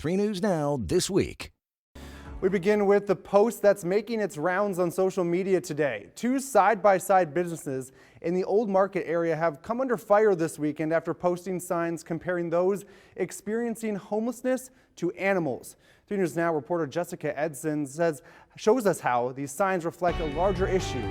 3 News Now this week. We begin with the post that's making its rounds on social media today. Two side-by-side businesses in the Old Market area have come under fire this weekend after posting signs comparing those experiencing homelessness to animals. 3 News Now reporter Jessica Edson shows us how these signs reflect a larger issue.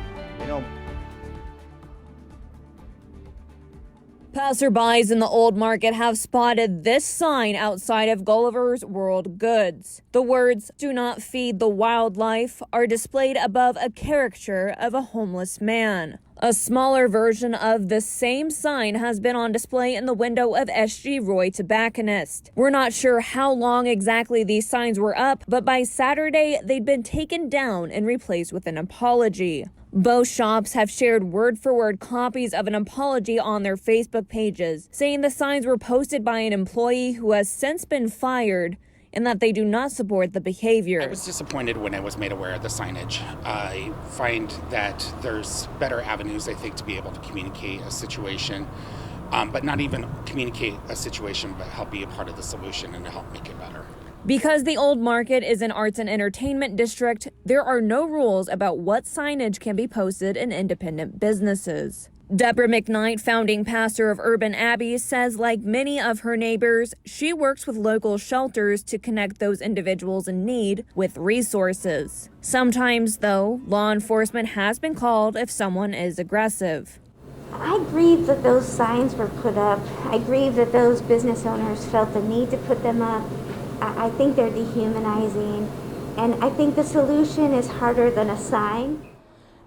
Passerbys in the Old Market have spotted this sign outside of Gulliver's World Goods. The words, "Do not feed the wildlife," are displayed above a caricature of a homeless man. A smaller version of the same sign has been on display in the window of S.G. Roy Tobacconist. We're not sure how long exactly these signs were up, but by Saturday, they'd been taken down and replaced with an apology. Both shops have shared word-for-word copies of an apology on their Facebook pages, saying the signs were posted by an employee who has since been fired and that they do not support the behavior. I was disappointed when I was made aware of the signage. I find that there's better avenues, I think, to be able to communicate a situation, but not even communicate a situation, but help be a part of the solution and to help make it better. Because the Old Market is an arts and entertainment district, there are no rules about what signage can be posted in independent businesses. Deborah McKnight, founding pastor of Urban Abbey, says like many of her neighbors, she works with local shelters to connect those individuals in need with resources. Sometimes, though, law enforcement has been called if someone is aggressive. I grieve that those signs were put up. I grieve that those business owners felt the need to put them up. I think they're dehumanizing, and I think the solution is harder than a sign.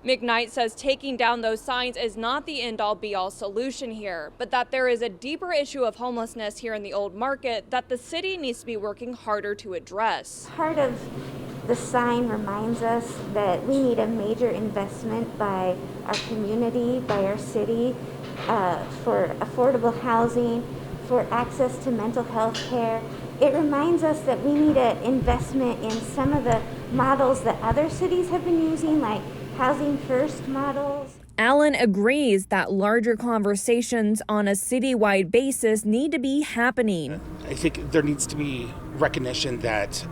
McKnight says taking down those signs is not the end-all be-all solution here, but that there is a deeper issue of homelessness here in the Old Market that the city needs to be working harder to address. Part of the sign reminds us that we need a major investment by our community, by our city, for affordable housing, for access to mental health care. It reminds us that we need an investment in some of the models that other cities have been using, like housing first models. Allen agrees that larger conversations on a citywide basis need to be happening. I think there needs to be recognition that,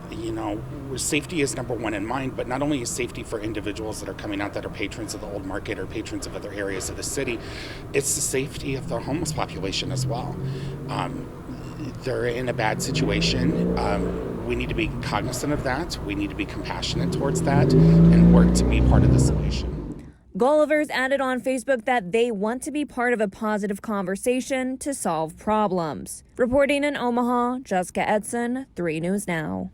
safety is number one in mind, but not only is safety for individuals that are coming out that are patrons of the Old Market or patrons of other areas of the city, it's the safety of the homeless population as well. They're in a bad situation. We need to be cognizant of that. We need to be compassionate towards that and work to be part of the solution. Gulliver's added on Facebook that they want to be part of a positive conversation to solve problems. Reporting in Omaha, Jessica Edson, 3 News Now.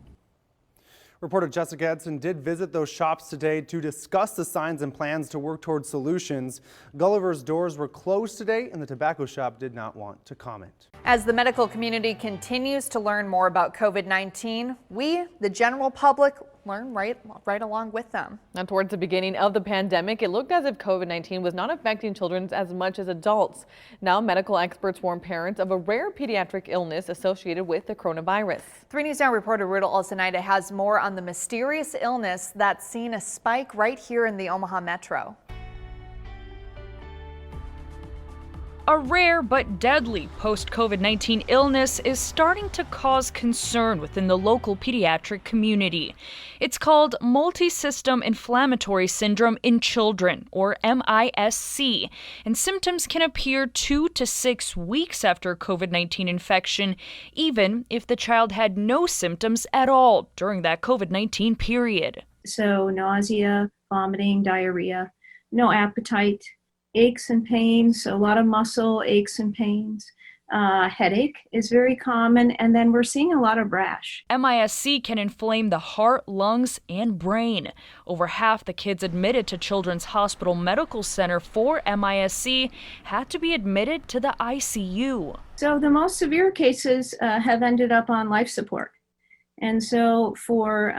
Reporter Jessica Edson did visit those shops today to discuss the signs and plans to work towards solutions. Gulliver's doors were closed today, and the tobacco shop did not want to comment. As the medical community continues to learn more about COVID-19, we, the general public, learn right along with them. Now, towards the beginning of the pandemic, it looked as if COVID-19 was not affecting children as much as adults. Now, medical experts warn parents of a rare pediatric illness associated with the coronavirus. 3 News Now reporter Rudel Olsenaida has more on the mysterious illness that's seen a spike right here in the Omaha Metro. A rare but deadly post-COVID-19 illness is starting to cause concern within the local pediatric community. It's called multisystem inflammatory syndrome in children, or MISC, and symptoms can appear 2 to 6 weeks after COVID-19 infection, even if the child had no symptoms at all during that COVID-19 period. So nausea, vomiting, diarrhea, no appetite, aches and pains, a lot of muscle aches and pains. Headache is very common, and then we're seeing a lot of rash. MISC can inflame the heart, lungs, and brain. Over half the kids admitted to Children's Hospital Medical Center for MISC had to be admitted to the ICU. So the most severe cases have ended up on life support. And so for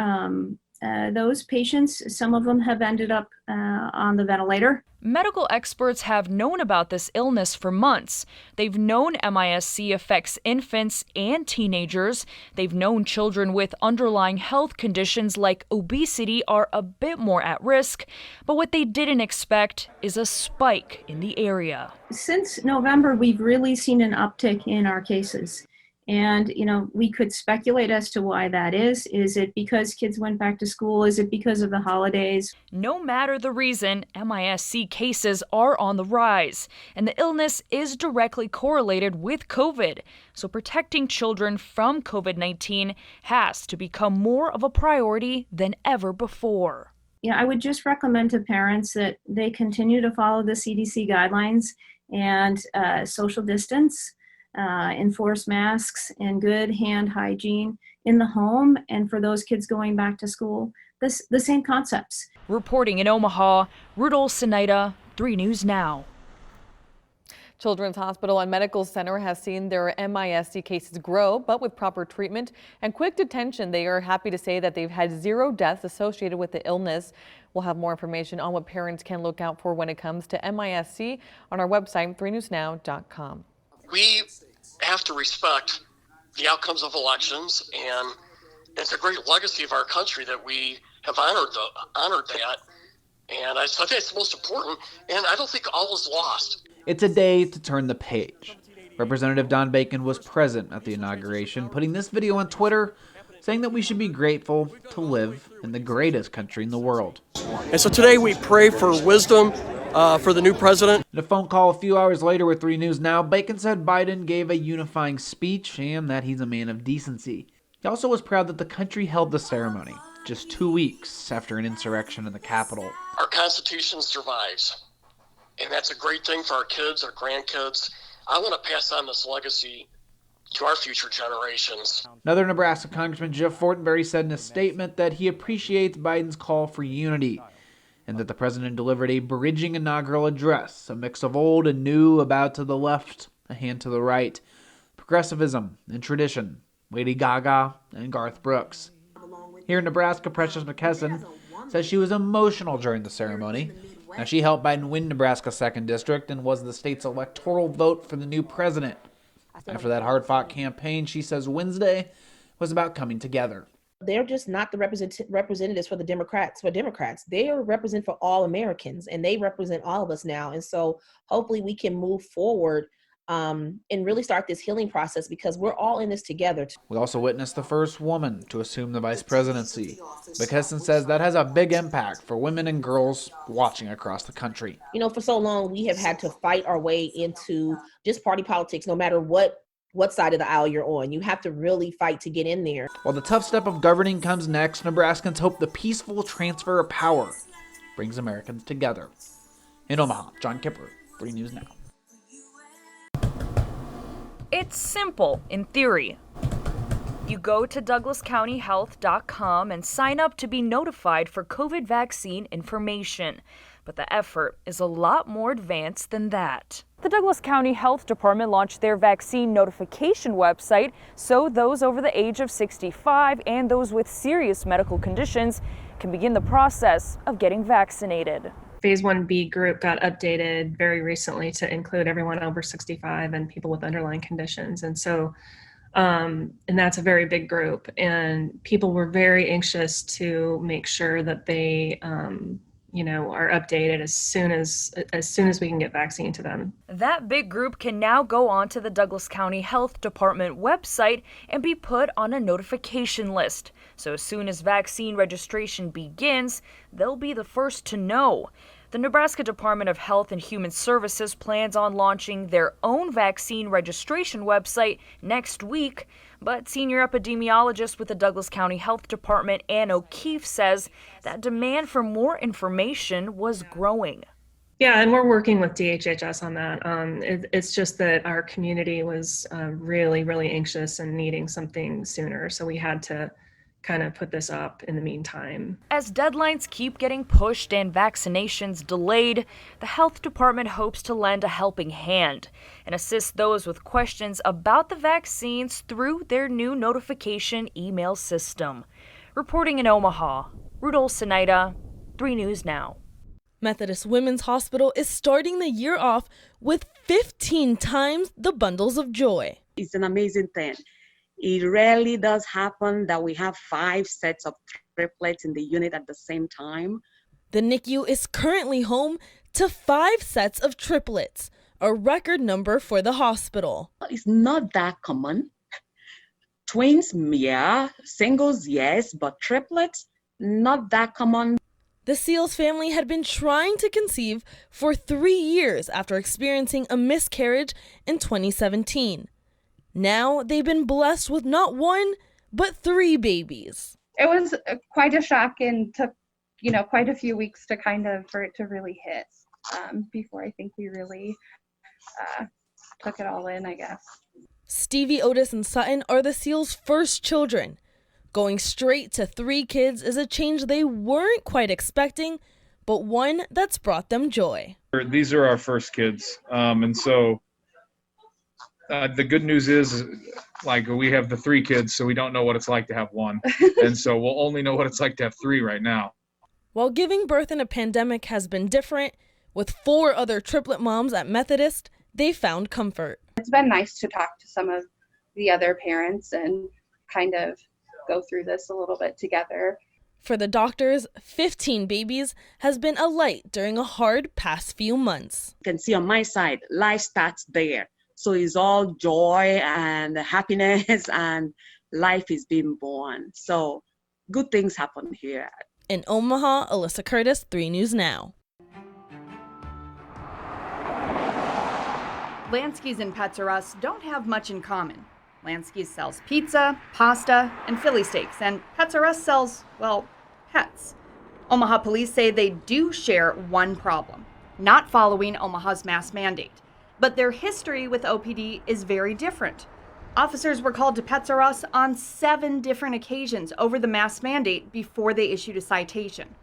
those patients, some of them have ended up on the ventilator. Medical experts have known about this illness for months. They've known MISC affects infants and teenagers. They've known children with underlying health conditions like obesity are a bit more at risk. But what they didn't expect is a spike in the area. Since November, we've really seen an uptick in our cases. And, we could speculate as to why that is. Is it because kids went back to school? Is it because of the holidays? No matter the reason, MIS-C cases are on the rise, and the illness is directly correlated with COVID. So protecting children from COVID-19 has to become more of a priority than ever before. I would just recommend to parents that they continue to follow the CDC guidelines and social distance, enforce masks and good hand hygiene in the home. And for those kids going back to school, the same concepts. Reporting in Omaha, Rudolph Sinaida, 3 News Now. Children's Hospital and Medical Center has seen their MIS-C cases grow, but with proper treatment and quick detention, they are happy to say that they've had 0 deaths associated with the illness. We'll have more information on what parents can look out for when it comes to MIS-C on our website, 3newsnow.com. We have to respect the outcomes of elections, and it's a great legacy of our country that we have honored that. And I think it's the most important, and I don't think all is lost. It's a day to turn the page. Representative Don Bacon was present at the inauguration, putting this video on Twitter, saying that we should be grateful to live in the greatest country in the world. And so today we pray for wisdom for the new president. In a phone call a few hours later with 3 News Now, Bacon said Biden gave a unifying speech and that he's a man of decency. He also was proud that the country held the ceremony just 2 weeks after an insurrection in the Capitol. Our Constitution survives, and that's a great thing for our kids, our grandkids. I want to pass on this legacy to our future generations. Another Nebraska Congressman Jeff Fortenberry said in a statement that he appreciates Biden's call for unity and that the president delivered a bridging inaugural address, a mix of old and new, a bow to the left, a hand to the right, progressivism and tradition, Lady Gaga and Garth Brooks. Here in Nebraska, Precious McKesson says she was emotional during the ceremony. Now, she helped Biden win Nebraska's 2nd district and was the state's electoral vote for the new president. After that hard-fought campaign, she says Wednesday was about coming together. They're just not the representatives for the Democrats. They are represent for all Americans, and they represent all of us now. And so hopefully we can move forward and really start this healing process, because we're all in this together. We also witnessed the first woman to assume the vice presidency. McKesson says that has a big impact for women and girls watching across the country. For so long we have had to fight our way into just party politics, no matter what side of the aisle you're on. You have to really fight to get in there. While the tough step of governing comes next, Nebraskans hope the peaceful transfer of power brings Americans together. In Omaha, John Kipper, 3 News Now. It's simple in theory. You go to DouglasCountyHealth.com and sign up to be notified for COVID vaccine information. But the effort is a lot more advanced than that. The Douglas County Health Department launched their vaccine notification website so those over the age of 65 and those with serious medical conditions can begin the process of getting vaccinated. Phase 1B group got updated very recently to include everyone over 65 and people with underlying conditions. And so, and that's a very big group. And people were very anxious to make sure that they, are updated as soon as we can get vaccine to them. That big group can now go on to the Douglas County Health Department website and be put on a notification list. So as soon as vaccine registration begins, they'll be the first to know. The Nebraska Department of Health and Human Services plans on launching their own vaccine registration website next week, but senior epidemiologist with the Douglas County Health Department, Ann O'Keefe, says that demand for more information was growing. Yeah, and we're working with DHHS on that. It's just that our community was really, really anxious and needing something sooner, so we had to kind of put this up in the meantime. As deadlines keep getting pushed and vaccinations delayed, the health department hopes to lend a helping hand and assist those with questions about the vaccines through their new notification email system. Reporting in Omaha, Rudolph Sinaida, 3 News Now. Methodist Women's Hospital is starting the year off with 15 times the bundles of joy. It's an amazing thing. It rarely does happen that we have 5 sets of triplets in the unit at the same time. The NICU is currently home to 5 sets of triplets, a record number for the hospital. It's not that common Twins, yeah. Singles, yes. But triplets, not that common. The Seals family had been trying to conceive for 3 years after experiencing a miscarriage in 2017. Now they've been blessed with not 1, but 3 babies. It was quite a shock and took, quite a few weeks to for it to really hit before I think we really took it all in, I guess. Stevie, Otis, and Sutton are the Seals' first children. Going straight to 3 kids is a change they weren't quite expecting, but one that's brought them joy. These are our first kids, and so the good news is, we have the 3 kids, so we don't know what it's like to have 1, and so we'll only know what it's like to have 3 right now. While giving birth in a pandemic has been different, with 4 other triplet moms at Methodist, they found comfort. It's been nice to talk to some of the other parents and kind of go through this a little bit together. For the doctors, 15 babies has been a light during a hard past few months. You can see on my side, life starts there. So it's all joy and happiness and life is being born. So good things happen here. In Omaha, Alyssa Curtis, 3 News Now. Lansky's and Pets R Us don't have much in common. Lansky's sells pizza, pasta, and Philly steaks, and Pets R Us sells, well, pets. Omaha police say they do share one problem: not following Omaha's mask mandate. But their history with OPD is very different. Officers were called to Pets R Us on 7 different occasions over the mask mandate before they issued a citation.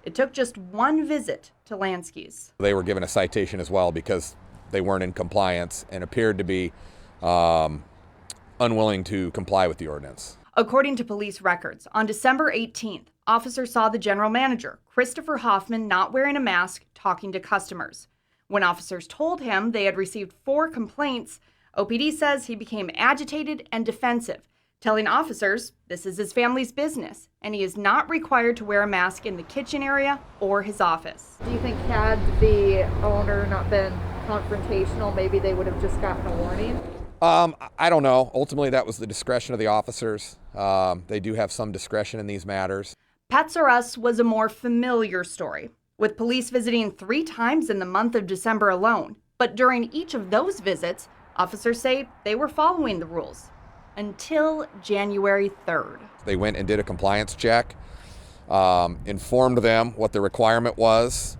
It took just 1 visit to Lansky's. They were given a citation as well because they weren't in compliance and appeared to be unwilling to comply with the ordinance. According to police records, on December 18th, officers saw the general manager, Christopher Hoffman, not wearing a mask, talking to customers. When officers told him they had received 4 complaints, OPD says he became agitated and defensive, telling officers this is his family's business and he is not required to wear a mask in the kitchen area or his office. Do you think had the owner not been confrontational, maybe they would have just gotten a warning? I don't know. Ultimately, that was the discretion of the officers. They do have some discretion in these matters. Pets R Us was a more familiar story, with police visiting 3 times in the month of December alone. But during each of those visits, officers say they were following the rules until January 3rd. They went and did a compliance check, informed them what the requirement was,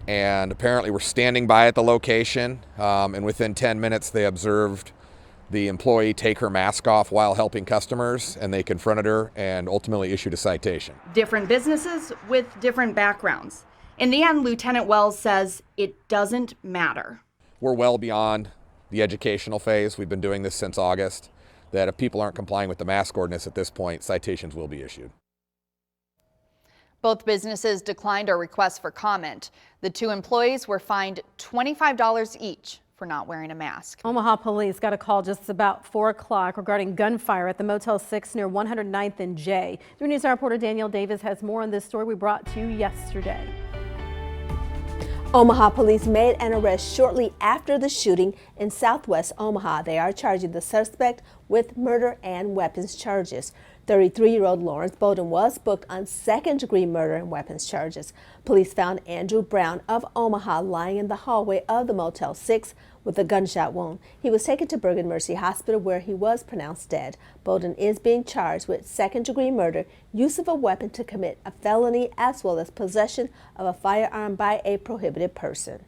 and apparently were standing by at the location. And within 10 minutes, they observed the employee take her mask off while helping customers, and they confronted her and ultimately issued a citation. Different businesses with different backgrounds. In the end, Lieutenant Wells says it doesn't matter. We're well beyond the educational phase. We've been doing this since August, that if people aren't complying with the mask ordinance at this point, citations will be issued. Both businesses declined our request for comment. The 2 employees were fined $25 each for not wearing a mask. Omaha police got a call just about 4 o'clock regarding gunfire at the Motel 6 near 109th and J. 3 News reporter Danielle Davis has more on this story we brought to you yesterday. Omaha police made an arrest shortly after the shooting in southwest Omaha. They are charging the suspect with murder and weapons charges. 33-year-old Lawrence Bowden was booked on second-degree murder and weapons charges. Police found Andrew Brown of Omaha lying in the hallway of the Motel 6 with a gunshot wound. He was taken to Bergen Mercy Hospital where he was pronounced dead. Bowden is being charged with second-degree murder, use of a weapon to commit a felony, as well as possession of a firearm by a prohibited person.